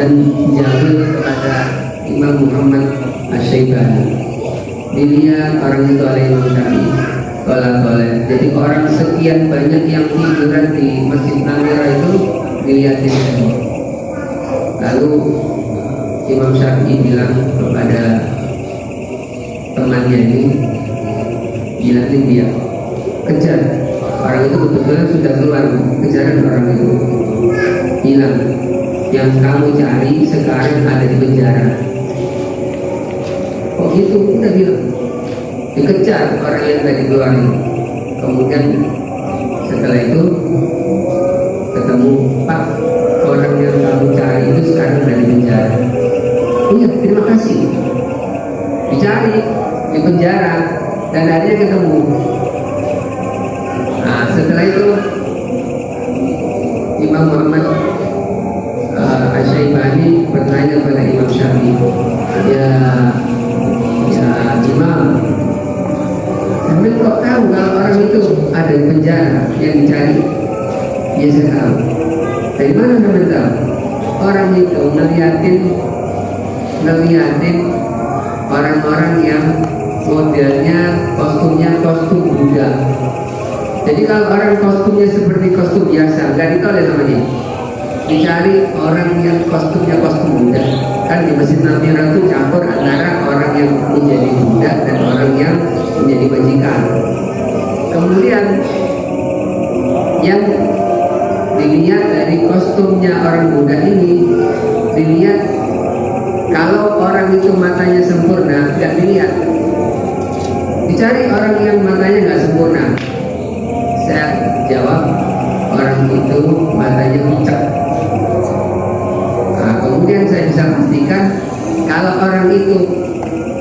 dan Jabir kepada Imam Muhammad Asy-Syaibani. Dilihat orang itu oleh Imam Syafi'i. Jadi orang sekian banyak yang tiduran di Masjid Namira itu dilihatin semua. Lalu Imam Syafi'i bilang kepada temannya ini, bilangin dia, kejar. Orang itu kebetulan sudah keluar, kejaran orang itu. Bilang, yang kamu cari sekarang ada di penjara. Oh gitu, udah bilang. Dikejar orang yang tadi keluar ini. Kemudian setelah itu ketemu, Pak, orang yang kamu cari itu sekarang ada di penjara. Iya, terima kasih. Dicari di penjara dan akhirnya ketemu. Nah, setelah itu Imam Muhammad Asy-Syaibani bertanya kepada Imam Syafi'i, ya Imam, sampai kok tahu kalau orang itu ada di penjara yang dicari? Ya saya tahu. Dari mana sampai tahu? Orang itu ngeliatin orang-orang yang modelnya kostumnya kostum Buddha. Jadi kalau orang kostumnya seperti kostum biasa, nggak ditolak sama dia. Dicari orang yang kostumnya kostum Buddha. Kan di Masjid Namira itu campur antara orang yang menjadi Buddha dan orang yang menjadi majikan. Kemudian yang dilihat dari kostumnya orang Buddha ini, dilihat kalau orang itu matanya sempurna, nggak dilihat. Dicari orang yang matanya nggak sempurna. Saya jawab, orang itu matanya pucat. Nah, kemudian saya bisa pastikan kalau orang itu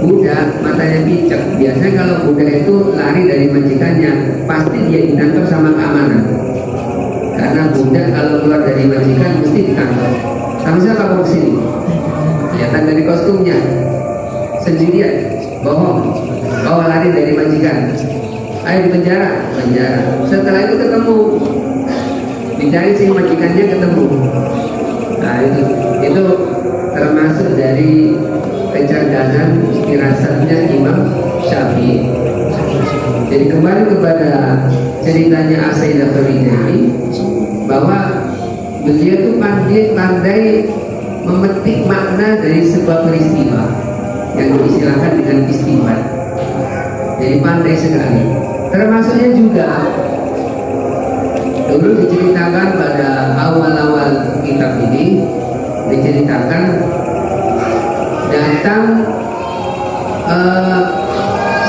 Buddha matanya picek. Biasanya kalau Buddha itu lari dari majikannya, pasti dia ditangkap sama keamanan. Karena Buddha kalau keluar dari majikan mesti ditangkap. Sama siapa kamu kesini? Kelihatan dari kostumnya. Sendirian, bohong. Kau lari dari majikan. Ayo di penjara. Setelah itu ketemu, dicari si majikannya ketemu. Nah itu termasuk dari kecerdasan firasatnya Imam Syafi'i. Jadi kembali kepada ceritanya As-Sayyidah Khadiijah ini, bahwa beliau itu pandai memetik makna dari sebuah peristiwa yang diistilahkan dengan istighfar. Jadi pandai sekali. Termasuknya juga dulu diceritakan pada awal-awal kitab ini, diceritakan datang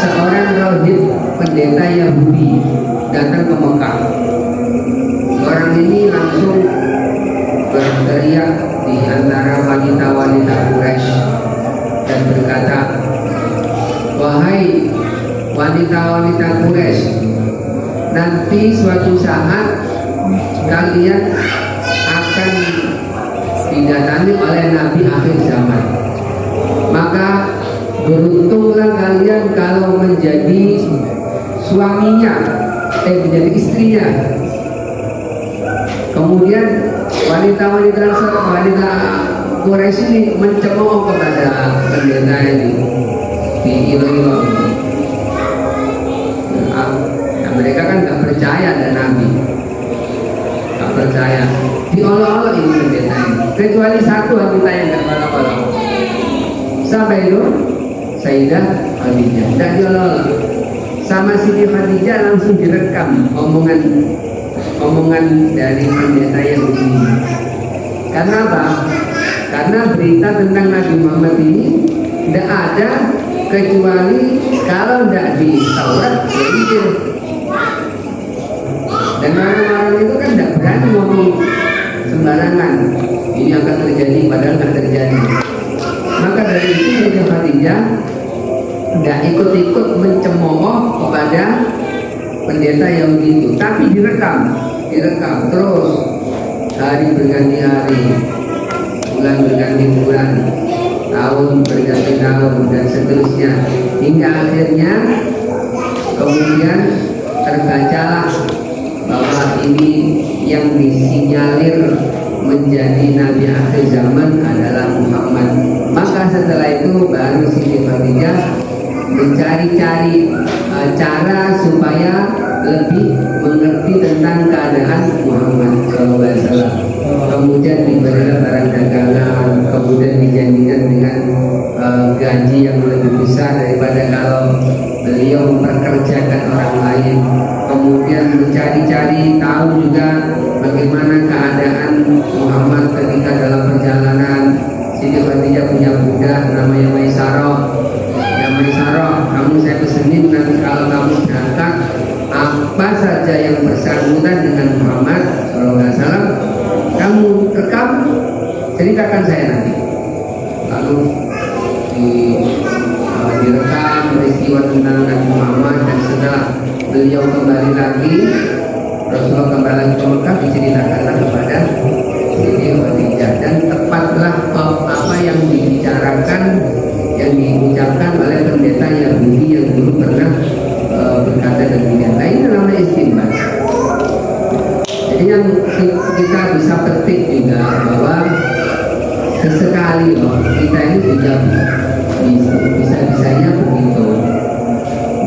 seorang rohib pendeta Yahudi datang ke Mekah. Orang ini langsung berteriak di antara wanita-wanita Quraisy dan berkata, wahai wanita-wanita Quraisy, nanti suatu saat kalian akan didatangi oleh Nabi akhir zaman. Maka beruntunglah kalian kalau menjadi suaminya, menjadi istrinya. Kemudian wanita Quraisy ini mencemooh kepada pendeta ini di Ilo-Ilo. Mereka kan nggak percaya ada Nabi, nggak percaya. Diolok-olok ini pendeta ini. Kecuali satu wanita yang nggak olok-olok. Sampai itu Sayyidah Khadijah tidak diolok-olok. Sama Siti Khadijah langsung direkam omongan dari pendeta yang begini. Karena apa? Karena berita tentang Nabi Muhammad ini tidak ada kecuali kalau tidak di Taurat, ya Injil. Dan orang-orang itu kan tidak berani ngomong sembarangan. Ini akan terjadi padahal tidak terjadi. Maka dari itu Sayyidah Khadijah tidak ikut-ikut mencemooh kepada pendeta Yahudi itu, tapi direkam terus, hari berganti hari, bulan berganti bulan, tahun berganti tahun, dan seterusnya, hingga akhirnya kemudian terbacalah bahwa ini yang disinyalir menjadi nabi akhir zaman adalah Muhammad. Maka setelah itu baru Siti Khadijah mencari-cari cara supaya lebih mengerti tentang keadaan Muhammad SAW. Kemudian diberilah barang dagangan, kemudian dijanjikan dengan gaji yang lebih besar daripada kalau beliau memperkerjakan orang lain. Kemudian mencari-cari tahu juga bagaimana keadaan Muhammad ketika dalam perjalanan. Siti Khadijah punya budak namanya Maisarah. Ya Maisarah, kamu saya pesenin nanti kalau kamu datang apa saja yang bersangkutan dengan Muhammad SAW, kamu rekam, ceritakan saya nanti. Lalu direkam peristiwa tentang Nabi Muhammad, dan setelah beliau kembali lagi, Rasulullah kembali lagi ke Mekah, diceritakanlah kepada Siti Khadijah, dan tepatlah apa yang dibicarakan, yang diucapkan oleh pendeta Yahudi yang dulu pernah berkata demikian. Nah, ini namanya istimbat. Jadi yang kita bisa petik juga bahwa sesekali kita ini juga bisa-bisanya begitu,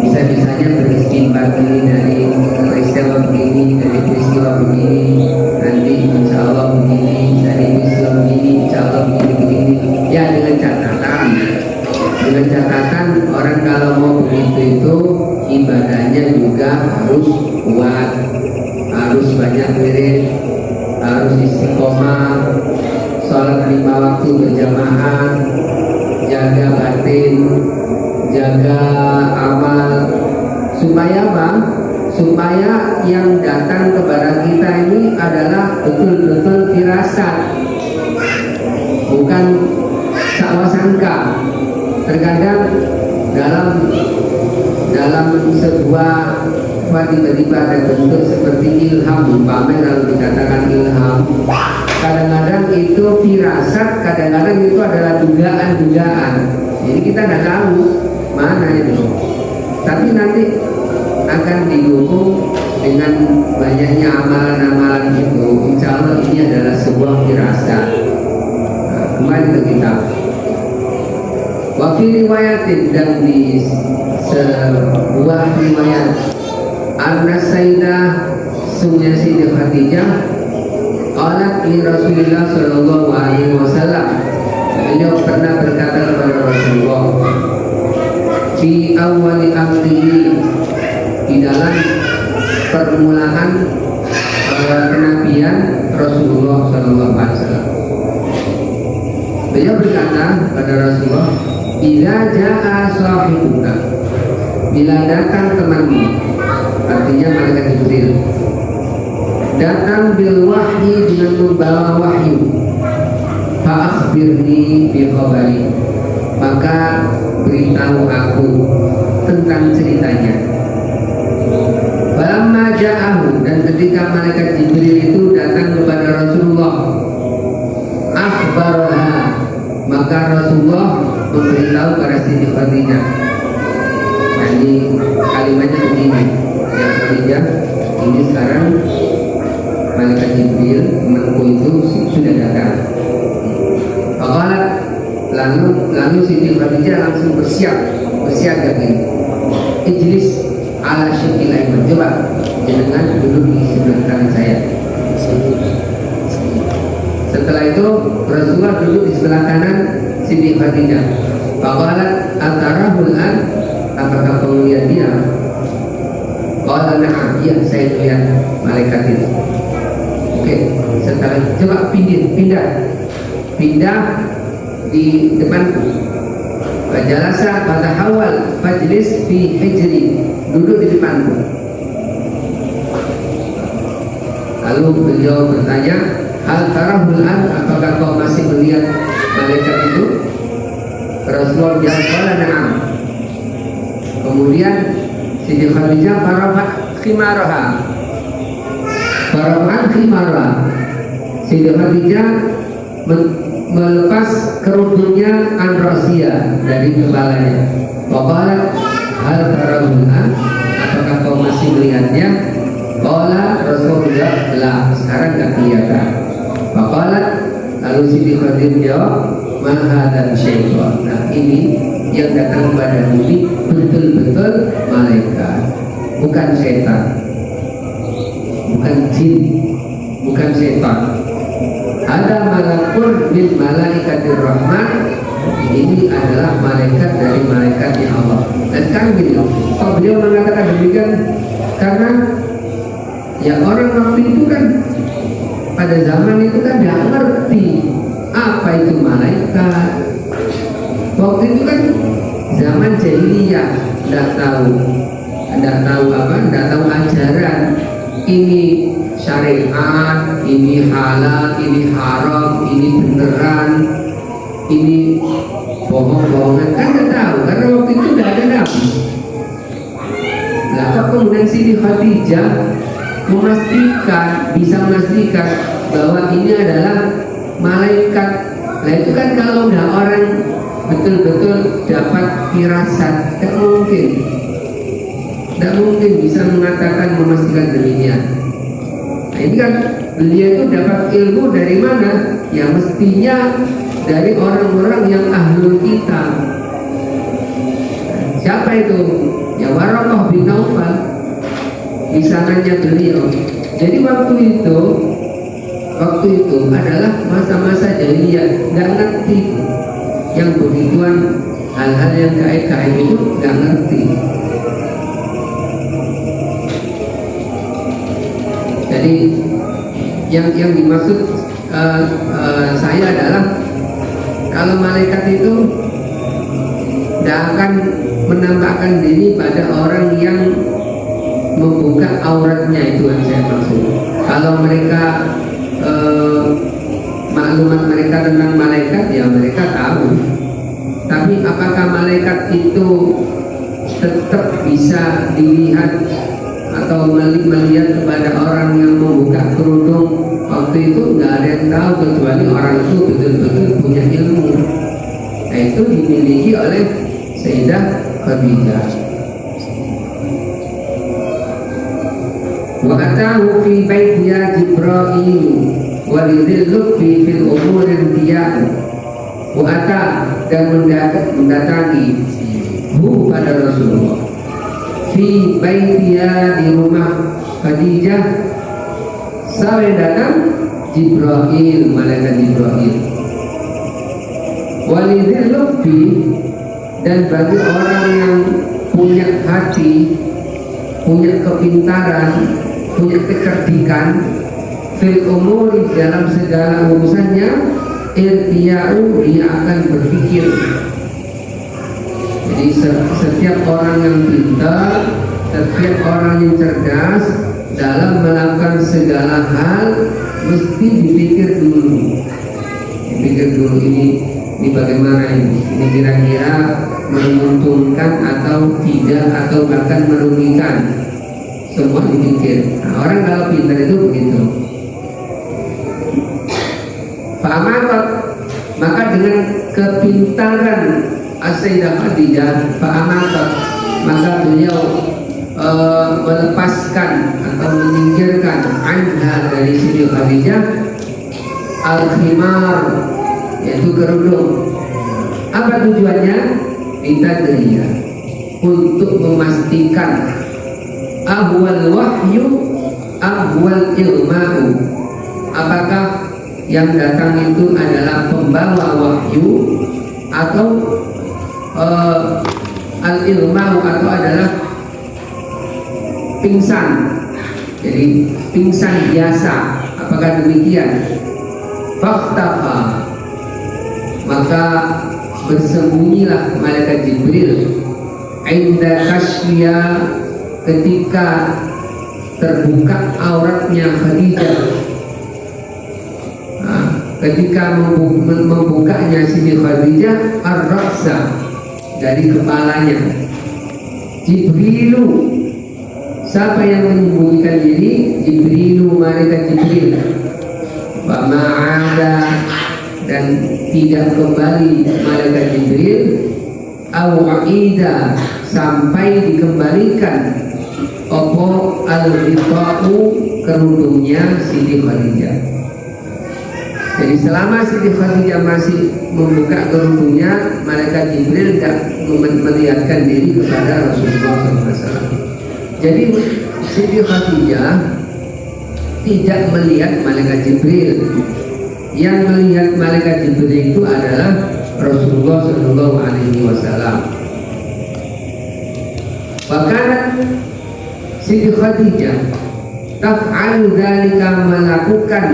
bisa-bisanya beristimbat ini dari peristiwa begini, dari peristiwa begini, nanti insya Allah begini, dari peristiwa begini, insya Allah begini. Ya dengan catatan orang kalau mau begitu itu ibadahnya juga harus kuat, harus banyak wirid, harus istiqomah, sholat 5 waktu berjamaah, jaga batin, jaga amal, supaya apa? Supaya yang datang kepada kita ini adalah betul-betul firasat, bukan sakwasangka. Terkadang dalam sebuah tiba-tiba ada bentuk seperti ilham, umpamanya kalau dikatakan ilham, kadang-kadang itu firasat, kadang-kadang itu adalah dugaan-dugaan. Jadi kita tidak tahu mana itu, tapi nanti akan didukung dengan banyaknya amalan-amalan itu. Insya Allah ini adalah sebuah firasat. Kembali ke kitab. Wa fi riwayatin, dan di sebuah riwayat, anna Sayyidah Sungnya Siti Khadijah qalat li Rasulillah sallallahu alaihi wasallam, beliau pernah berkata kepada Rasulullah fi awwali amrihi, di dalam permulaan kenabian Rasulullah sallallahu alaihi wasallam. Beliau berkata pada Rasulullah, "Idza jaa sahibuka," bila datang temanmu, artinya malaikat Jibril, datang bil wahyi, dengan membawa wahyu, fa akhbirni bi khabari, maka beritahu aku tentang ceritanya. Falamma ja'ahu, dan ketika malaikat Jibril itu datang kepada Rasulullah, akhbarha, maka Rasulullah memberitahu kepada Siti Khadijah. Jadi kalimatnya begini, ya Khadijah, ini sekarang malaikat Jibril temanku itu sudah datang. Lalu Siti Khadijah langsung bersiap gini. Ijlis ala syikil aiman, coba jangan duduk di sebelah kanan saya. Setelah itu Rasulullah duduk di sebelah kanan Siti Khadijah. Faqalat atarahul an, apakah kamu lihat dia? Qala na'am, iya saya lihat malaikat itu. Oke, setelah coba pindah di depanku. Fajalasa fatahawal fajlis fi hijri, duduk di depanku. Lalu beliau bertanya, hal tarahul an, apakah kau masih melihat malaikat itu? Rasulullah jawab, qala na'am. Kemudian Siti Khadijah farafat khimaraha. Siti Khadijah melepas kerudungnya anrosia dari kepalanya. Waqalat hal tarahulha, apakah kau masih melihatnya? Qala, Rasulullah, lah sekarang tidak kelihatan. Faqalat, lalu Siti Khadir jawab, mahadhan syaitan. Nah, ini yang datang kepada Nabi betul-betul malaikat, bukan setan, bukan jin, bukan setan. Ada malakun min malaikatir rahman. Ini adalah malaikat dari malaikatnya Allah. Dan sekarang gini, kok beliau mengatakan demikian? Karena ya orang waktu itu kan, pada zaman itu kan tidak ngerti apa itu malaikat. Waktu itu kan zaman jahiliyah, tidak tahu apa, tidak tahu ajaran. Ini syariat, ini halal, ini haram, ini beneran, ini bohong-bohongan, kan tidak tahu karena waktu itu tidak ada nabi. Lalu kemudian Siti Khadijah bisa memastikan bahwa ini adalah malaikat. Nah itu kan kalau udah orang betul-betul dapat firasat, tidak mungkin bisa mengatakan memastikan demikian. Nah ini kan beliau itu dapat ilmu dari mana? Ya mestinya dari orang-orang yang ahlul kitab. Siapa itu? Ya Waraqah bin Naufal, lisanannya beliau. Jadi waktu itu adalah masa-masa jahiliyah, nggak ngerti yang begituan, hal-hal yang gaib-gaib itu nggak ngerti. Jadi yang dimaksud saya adalah kalau malaikat itu tidak akan menampakkan diri pada orang yang membuka auratnya, itu yang saya maksud. Kalau mereka maklumat mereka tentang malaikat, ya mereka tahu. Tapi apakah malaikat itu tetap bisa dilihat atau melihat kepada orang yang membuka kerudung? Waktu itu nggak ada yang tahu kecuali orang itu betul-betul punya ilmu. Nah itu dimiliki oleh Sayyidah Khadijah. Wa atahu fi baitiha Jibril wa lidhillu fil umurin tiyak. Wa ata, dan mendatangi pada Rasulullah fi baitiha, di rumah Khadijah. Sampai datang Jibril, malaikat Jibril. Walidil lubbi, dan bagi orang yang punya hati, punya kepintaran, punya kecerdikan, fil umuri, dalam segala urusannya, irtiya'u, dia akan berpikir. Jadi setiap orang yang pintar, setiap orang yang cerdas, dalam melakukan segala hal mesti dipikir dulu. Ini bagaimana ini kira-kira menguntungkan atau tidak, atau bahkan merugikan. Semua dipikir. Nah, orang kalau pintar itu begitu. Fa'amatat, maka dengan kepintaran Sayyidah Khadijah, fa'amatat, maka beliau melepaskan atau menyingkirkan anha, dari Siti Khadijah, al-khimar, yaitu kerudung. Apa tujuannya? Bitadriya, untuk memastikan ahwal wahyu ahwal ilma'u, apakah yang datang itu adalah pembawa wahyu atau al-ilma'u, atau adalah pingsan. Jadi pingsan biasa, apakah demikian? Faktafa, maka bersembunyilah malaikat Jibril inda kasya, ketika terbuka auratnya Khadijah. Nah, ketika membukanya Siti Khadijah ar-ra'sa, dari kepalanya. Jibrilu, siapa yang menyembunyikan diri? Jibrilu, malaikat Jibril. Wa ma'ada, dan tidak kembali malaikat Jibril. Au-ida, sampai dikembalikan opo al-ghita'u, kerudungnya Siti Khadijah. Jadi selama Siti Khadijah masih membuka kerudungnya, malaikat Jibril tidak melihatkan diri kepada Rasulullah SAW. Jadi Siti Khadijah tidak melihat malaikat Jibril. Yang melihat malaikat Jibril itu adalah Rasulullah SAW. Bahkan Siti Khadijah taf'alu dzalika, melakukan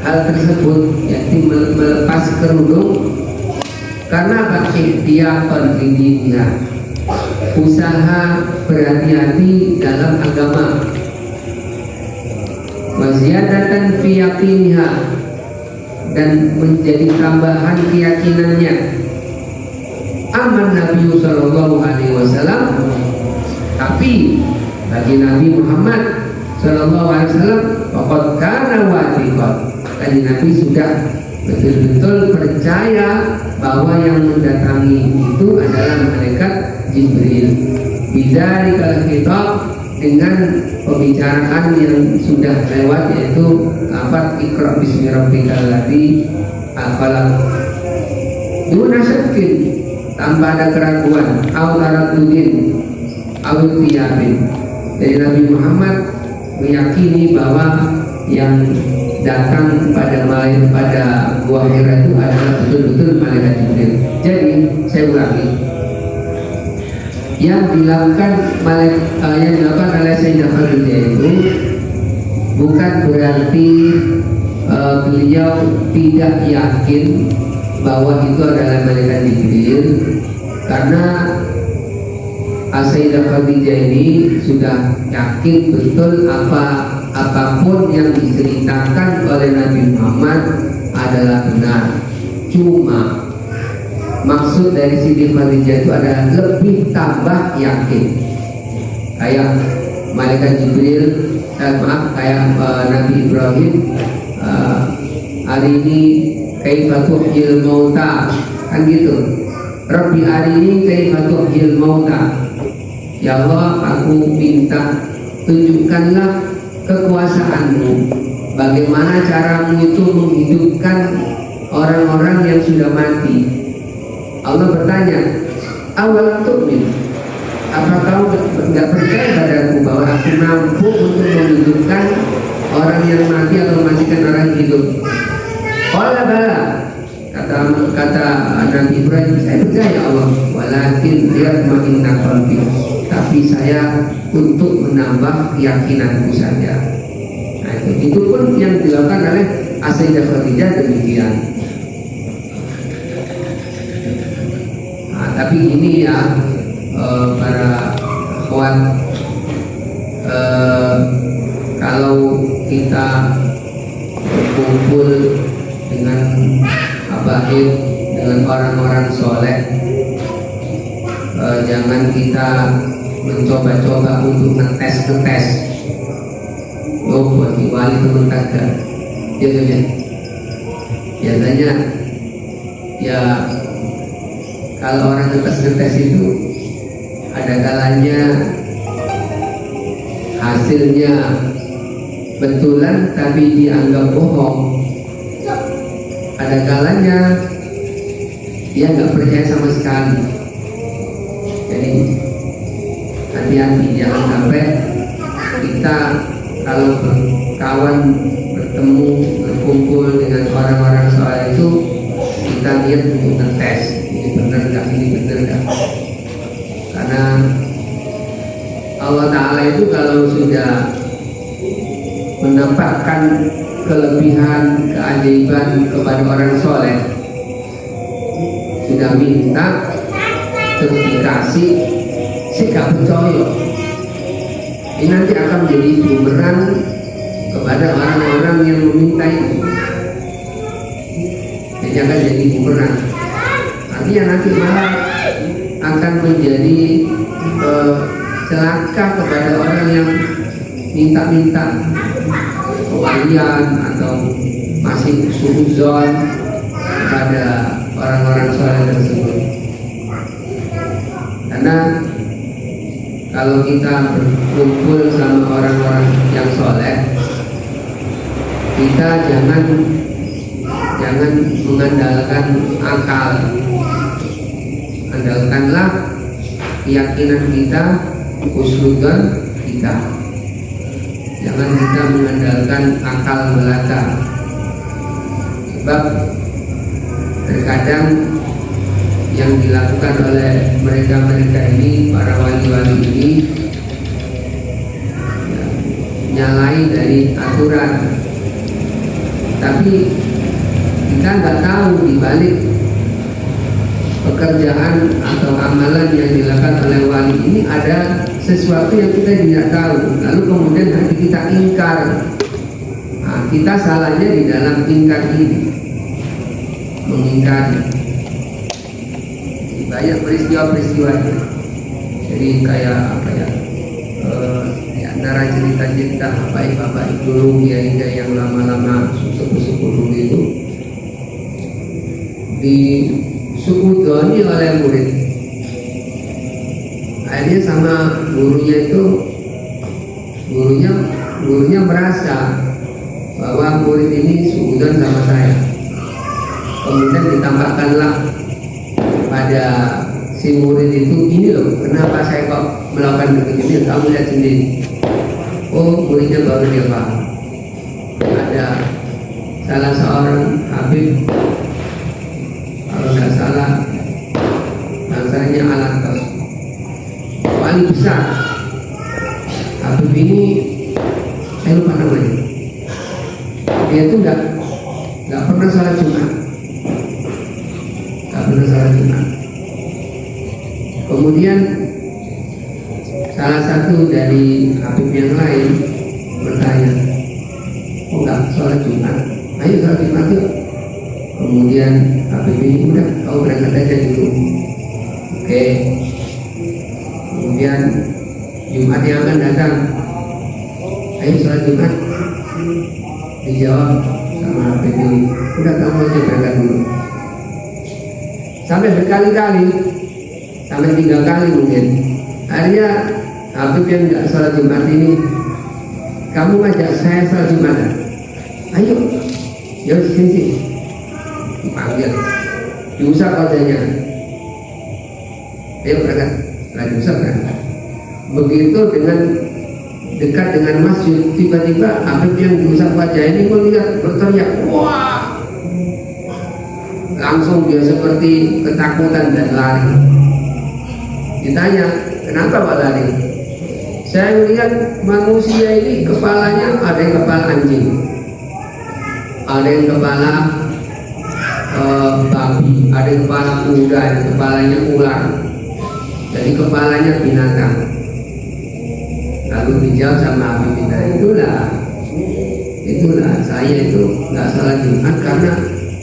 hal tersebut, yakni melepas kerudung, karena ihtiyatan lidiniha, usaha berhati-hati dalam agama, wa ziyadatan fi yaqiniha, dan menjadi tambahan keyakinannya. Aman Nabi Sallallahu Alaihi Wasallam, tapi bagi Nabi Muhammad Sallallahu Alaihi Wasallam, faqad kana wathiqan, Kanjeng Nabi sudah betul-betul percaya bahwa yang mendatangi itu adalah malaikat Jibril. Bidzalika kitab, dengan pembicaraan yang sudah lewat, yaitu lafaz Iqra bismi rabbikal ladzi khalaq. Duna syakkin, tanpa ada keraguan, au taraddudin, au tiyabin. Dari Nabi Muhammad meyakini bahwa yang datang pada Gua Hira itu adalah betul-betul malaikat Jibril. Jadi saya ulangi, yang dilakukan oleh Sayyidah Khadijah itu bukan berarti beliau tidak yakin bahwa itu adalah malaikat Jibril, karena Sayyidah Khadijah ini sudah yakin betul apapun yang diceritakan oleh Nabi Muhammad adalah benar. Cuma maksud dari Siti Khadijah itu adalah lebih tambah yakin. Kayak malaikat Jibril, kayak Nabi Ibrahim, hari ini kaifa tuhyil mauta, kan gitu. Rabbi arini kaifa tuhyil mauta. Ya Allah, aku minta tunjukkanlah kekuasaanmu, bagaimana caramu itu menghidupkan orang-orang yang sudah mati. Allah bertanya, awal tu'min, apa kau tidak percaya padaku bahwa aku mampu untuk menghidupkan orang yang mati atau mematikan orang hidup? Qala bala, kata Nabi Ibrahim, saya percaya Allah, walakin liyatma'inna qalbi, tapi saya untuk menambah keyakinanku saja. Nah, itu pun yang dilakukan oleh Sayyidah Khadijah demikian. Nah, tapi ini ya para akhwat, kalau kita berkumpul dengan habaib, dengan orang-orang soleh, jangan kita mencoba-coba untuk ngetes. Oh, buat wali teman kagak. Biasanya ya kalau orang ngetes itu ada kalanya hasilnya betulan tapi dianggap bohong. Ada kalanya dia nggak percaya sama sekali. Jadi hati-hati, jangan sampai kita kalau berkawan, bertemu, berkumpul dengan orang-orang soal itu, kita lihat untuk ngetes, ini benar nggak, ini benar nggak. Karena Allah Ta'ala itu kalau sudah menampakkan kelebihan, keajaiban kepada orang soleh, sudah minta terus dikasih, sih gak percaya, ini nanti akan menjadi bumerang kepada orang-orang yang meminta itu. Jadi akan jadi bumerang, artinya nanti malah akan menjadi celaka kepada orang yang minta-minta kewalian atau masih suudzon kepada orang-orang soleh tersebut. Karena kalau kita berkumpul sama orang-orang yang soleh, kita jangan jangan mengandalkan akal, andalkanlah keyakinan kita, husnudzon kita. Jangan kita mengandalkan akal belaka, sebab terkadang yang dilakukan oleh mereka-mereka ini, para wali-wali ini, ya, nyalain dari aturan, tapi kita nggak tahu di balik pekerjaan atau amalan yang dilakukan oleh wali ini ada sesuatu yang kita tidak tahu. Lalu kemudian hati kita ingkar. Nah, kita salahnya di dalam ingkar ini, mengingkari. Banyak peristiwa-peristiwanya. Jadi kayak apa ya? Di antara cerita-cerita bapak-bapak dulu, kiai-kiai yang lama-lama sepuh-sepuh dulu itu disukudoni oleh murid. Akhirnya sama gurunya itu, gurunya merasa bahwa murid ini sukudon sama saya. Kemudian ditambahkanlah pada si murid itu, ini loh, kenapa saya kok melakukan begini, kamu lihat sendiri. Oh, muridnya baru dia paham. Ada salah seorang habib, kalau tidak salah bangsanya Al-Atas, wali besar. Habib ini saya lupa namanya. Dia itu nggak pernah salat Jumat, nggak pernah salat Jumat. Kemudian salah satu dari habib yang lain bertanya, oh nggak sholat Jumat, ayo sholat Jumat yuk. Kemudian habib ini, udah kau berangkat aja dulu. Oke. Kemudian Jumat yang akan datang, ayo sholat Jumat. Dijawab sama habib ini, udah kamu aja berangkat dulu. Sampai berkali-kali, sampai 3 kali mungkin. Akhirnya habib yang nggak sholat Jumat ini, kamu ngajak saya sholat Jumat, ayo, yuk sini, dipanggil, diusap wajahnya, ayo berangkat, setelah diusap berangkat. Begitu dengan dekat dengan masjid, tiba-tiba habib yang diusap wajah ini melihat, berteriak, wah, langsung dia seperti ketakutan dan lari. Ditanya, kenapa Pak lari? Saya melihat manusia ini kepalanya ada yang kepala anjing, ada yang kepala babi, ada yang kepala kuda, ada yang kepalanya ular, jadi kepalanya binatang. Lalu dijawab sama Habib kita, itulah saya itu nggak salah Jumat karena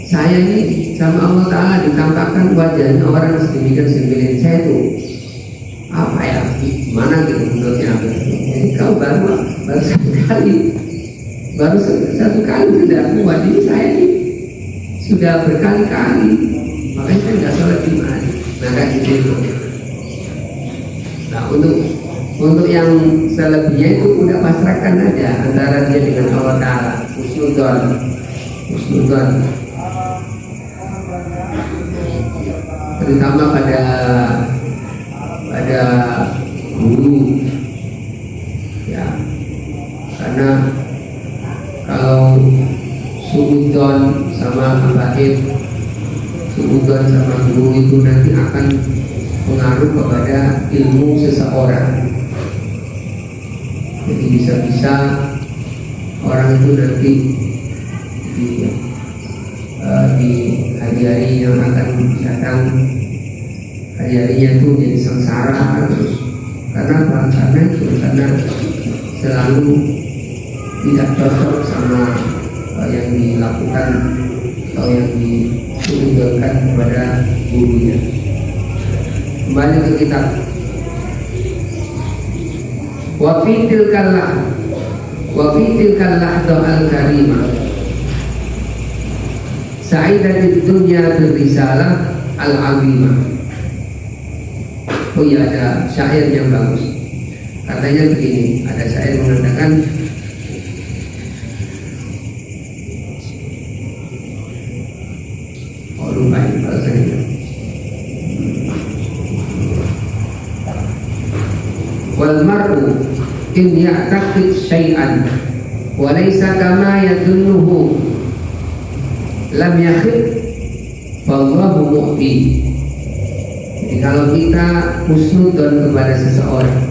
saya ini sama Allah Ta'ala ditampakkan wajahnya orang sedemikian sembilan. Saya itu apa ya, gimana gitu menurutnya. Jadi kau baru satu kali tidak kuat, ini saya ini sudah berkali-kali, makanya saya nggak sholat Jumat. Nah kayak gitu. Nah untuk yang selebihnya itu udah pasrahkan aja antara dia dengan Allah Ta'ala, husnudzon. Terutama pada guru, ya, karena kalau suudzon sama habaib, suudzon sama guru itu nanti akan pengaruh kepada ilmu seseorang. Jadi bisa-bisa orang itu nanti di hari-hari yang akan datang, hari-harinya itu jadi sengsara terus. Karena selalu tidak cocok sama yang dilakukan atau yang ditunjukkan kepada gurunya. Kembali ke kitab. Wa fi tilkal lahdah al-karimah sa'idatid dunya bil risalah al-azimah. Oh iya, ada syair yang bagus. Katanya begini, ada syair mengatakan, mar'u in ya'taqid syai'an wa laysa kama yadunnuhu lam yakhib wallahu mu'ti. Jadi kalau kita husnudzon kepada seseorang,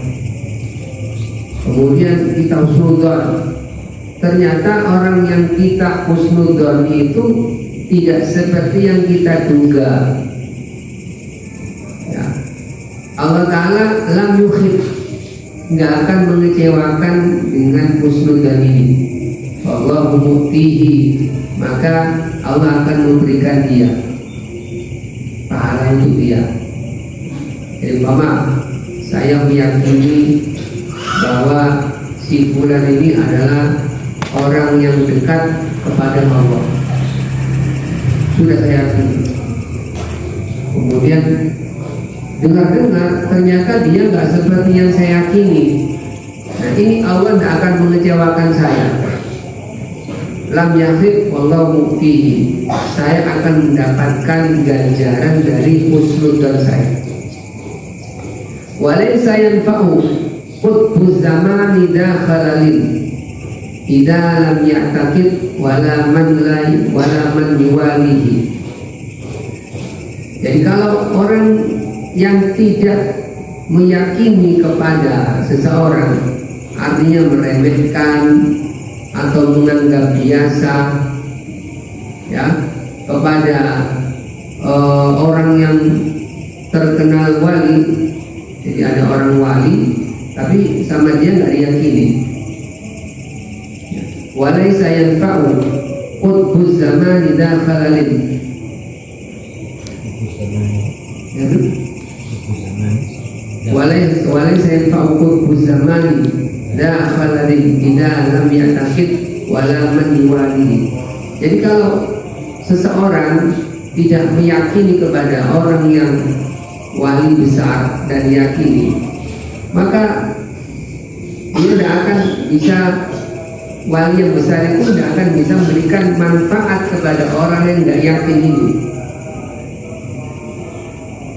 kemudian kita husnudzon, ternyata orang yang kita husnudzon itu tidak seperti yang kita duga, ya, Allah Ta'ala lam yukhib, nggak akan mengecewakan dengan husnudzon ini. Wallahu mu'tihi, maka Allah akan memberikan dia pahala untuk dia. Jadi saya meyakini bahwa si fulan ini adalah orang yang dekat kepada Allah, sudah saya yakini. Kemudian dengar-dengar ternyata dia nggak seperti yang saya yakini. Nah, ini Allah tidak akan mengecewakan saya. Lam yakhib wallahu mu'tihi, saya akan mendapatkan ganjaran dari husnudzon saya. Walaysa yanfa'u qutbuz zamani dakhalalin idza lam ya'taqid wala man yuwalihi. Jadi kalau orang yang tidak meyakini kepada seseorang, artinya meremehkan atau menganggap biasa, ya, kepada orang yang terkenal wali. Jadi ada orang wali tapi sama dia nggak diyakini. Walaysa yanfa'u qutbuz zamani dakhalalin. Walaysa yanfa'u qutbuz zamani dakhalalin idza lam ya'taqid wala man yuwalihi. Jadi kalau seseorang tidak meyakini kepada orang yang wali besar dan yakini, maka dia tidak akan bisa, wali yang besar itu tidak akan bisa memberikan manfaat kepada orang yang tidak yakin ini.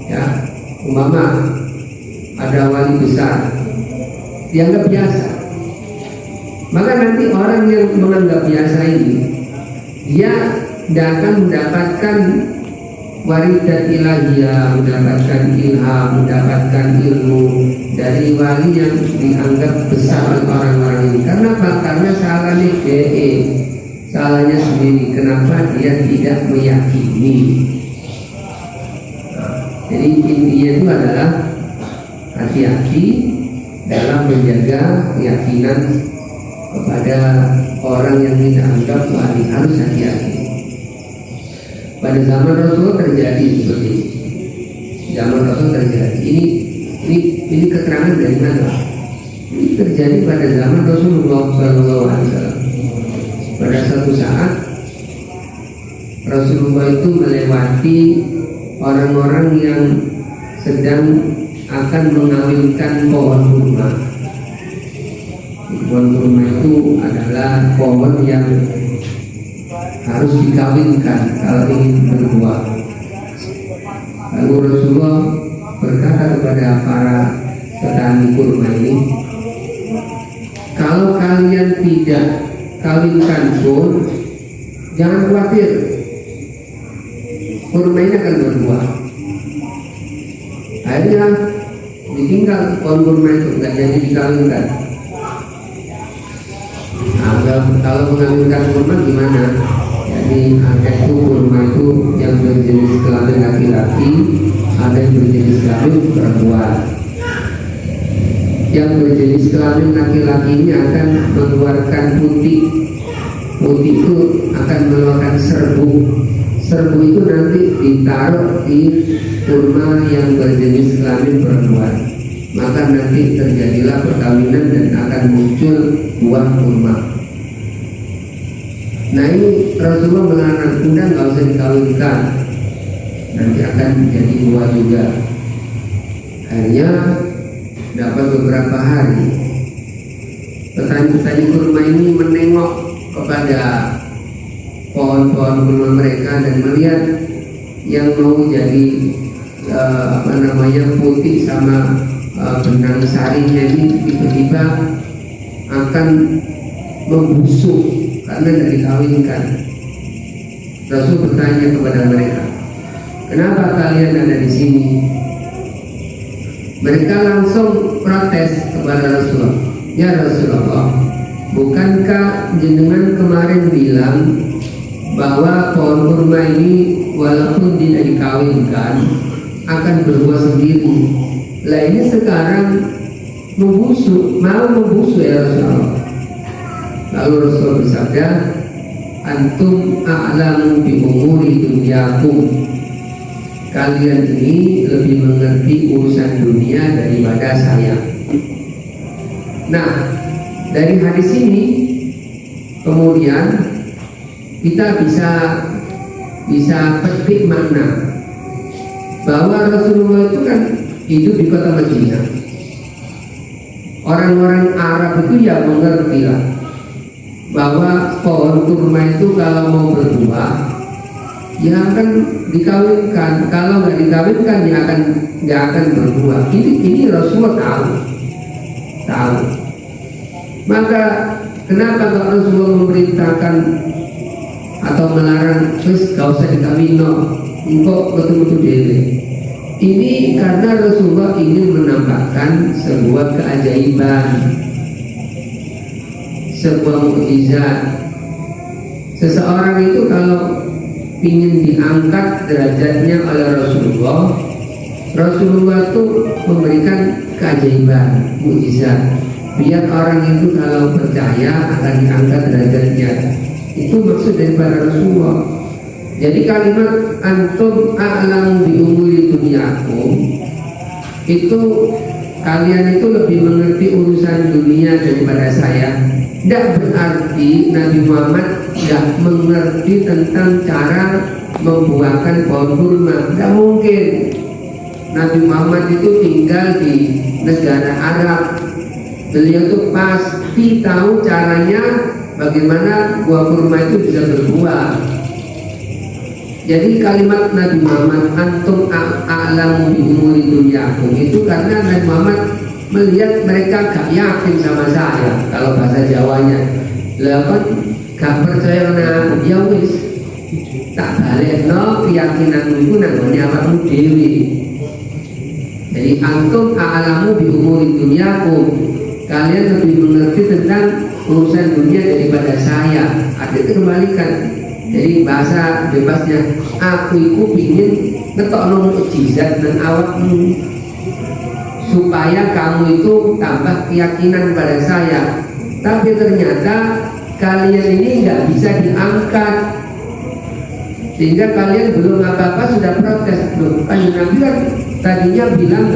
Ya, umpama ada wali besar dianggap biasa, maka nanti orang yang menganggap biasa ini dia tidak akan mendapatkan waridat ilahiyah, mendapatkan ilham, mendapatkan ilmu dari wali yang dianggap besar oleh orang-orang ini. Karena apa? Karena salahnya salahnya sendiri. Kenapa dia tidak meyakini? Nah, jadi intinya itu adalah hati-hati dalam menjaga keyakinan kepada orang yang kita anggap wali. Harus hati-hati. Pada zaman Rasul terjadi seperti ini. Zaman Rasul terjadi. Ini keterangan dari mana? Ini terjadi pada zaman Rasulullah SAW. Pada suatu saat Rasulullah itu melewati orang-orang yang sedang akan mengawinkan pohon kurma. Pohon kurma itu adalah pohon yang harus dikawinkan kalau ingin berbuah. Lalu Rasulullah berkata kepada para petani kurma ini, kalau kalian tidak kawinkan pun jangan khawatir, kurma ini akan berbuah. Akhirnya ditinggal pohon kurma itu, nggak jadi dikawinkan. Nah, kalau mengawinkan kurma gimana? Jadi ada itu kurma itu yang berjenis kelamin laki-laki, ada yang berjenis kelamin perempuan. Yang berjenis kelamin laki-laki ini akan mengeluarkan putih. Putih itu akan mengeluarkan serbu. Serbu itu nanti ditaruh di kurma yang berjenis kelamin perempuan. Maka nanti terjadilah perkawinan dan akan muncul buah kurma. Nah, ini Rasulullah melarang, udah nggak usah dikawinkan, nanti akan menjadi buah juga. Akhirnya dapat beberapa hari, petani-petani kurma ini menengok kepada pohon-pohon kurma mereka dan melihat yang mau jadi putih sama benang sarinya ini tiba-tiba akan membusuk karena tidak dikawinkan. Rasul bertanya kepada mereka, kenapa kalian ada di sini? Mereka langsung protes kepada Rasulullah, ya Rasulullah, bukankah jenengan kemarin bilang bahwa pohon kurma ini walaupun tidak dikawinkan akan berbuah sendiri? Lah ini sekarang membusuk, mau membusuk ya Rasulullah. Lalu Rasul bersabda, antum a'lamu bi umuri dunyakum. Kalian ini lebih mengerti urusan dunia daripada saya. Nah, dari hadis ini kemudian kita bisa petik makna bahwa Rasulullah itu kan hidup di kota Madinah. Orang-orang Arab itu ya mengerti lah bahwa pohon kurma itu kalau mau berbuah ya akan dikawinkan, kalau nggak dikawinkan ya nggak akan berbuah. Ini Rasulullah tahu. Maka kenapa kalau Rasulullah memerintahkan atau melarang terus gak usah dikawino, engkau betul-betul dewe? Ini karena Rasulullah ingin menampakkan sebuah keajaiban, sebuah mukjizat. Seseorang itu kalau ingin diangkat derajatnya oleh Rasulullah itu memberikan keajaiban, mukjizat, biar orang itu kalau percaya akan diangkat derajatnya. Itu maksud daripada Rasulullah. Jadi kalimat antum a'lamu bi umuri dunyakum, itu kalian itu lebih mengerti urusan dunia daripada saya. Tidak berarti Nabi Muhammad tidak mengerti tentang cara membuahkan pohon kurma. Tidak mungkin. Nabi Muhammad itu tinggal di negara Arab. Beliau itu pasti tahu caranya bagaimana buah kurma itu bisa berbuah. Jadi kalimat Nabi Muhammad antum a'lamu bi umuri dunyakum itu karena Nabi Muhammad melihat mereka gak yakin sama saya, kalau bahasa Jawanya. Lah kan gak percaya karena ya wis tak balekno keyakinanmu itu nang ngene awakmu dhewe. Jadi antum a'lamu bi umuri dunyakum, kalian lebih mengerti tentang urusan dunia daripada saya. Artinya kembalikan. Jadi bahasa bebasnya, aku itu ingin ngetokno mukjizat nang awakmu supaya kamu itu tambah keyakinan pada saya. Tapi ternyata kalian ini nggak bisa diangkat, sehingga kalian belum apa-apa sudah protes. Loh, kan Nabi kan tadinya bilang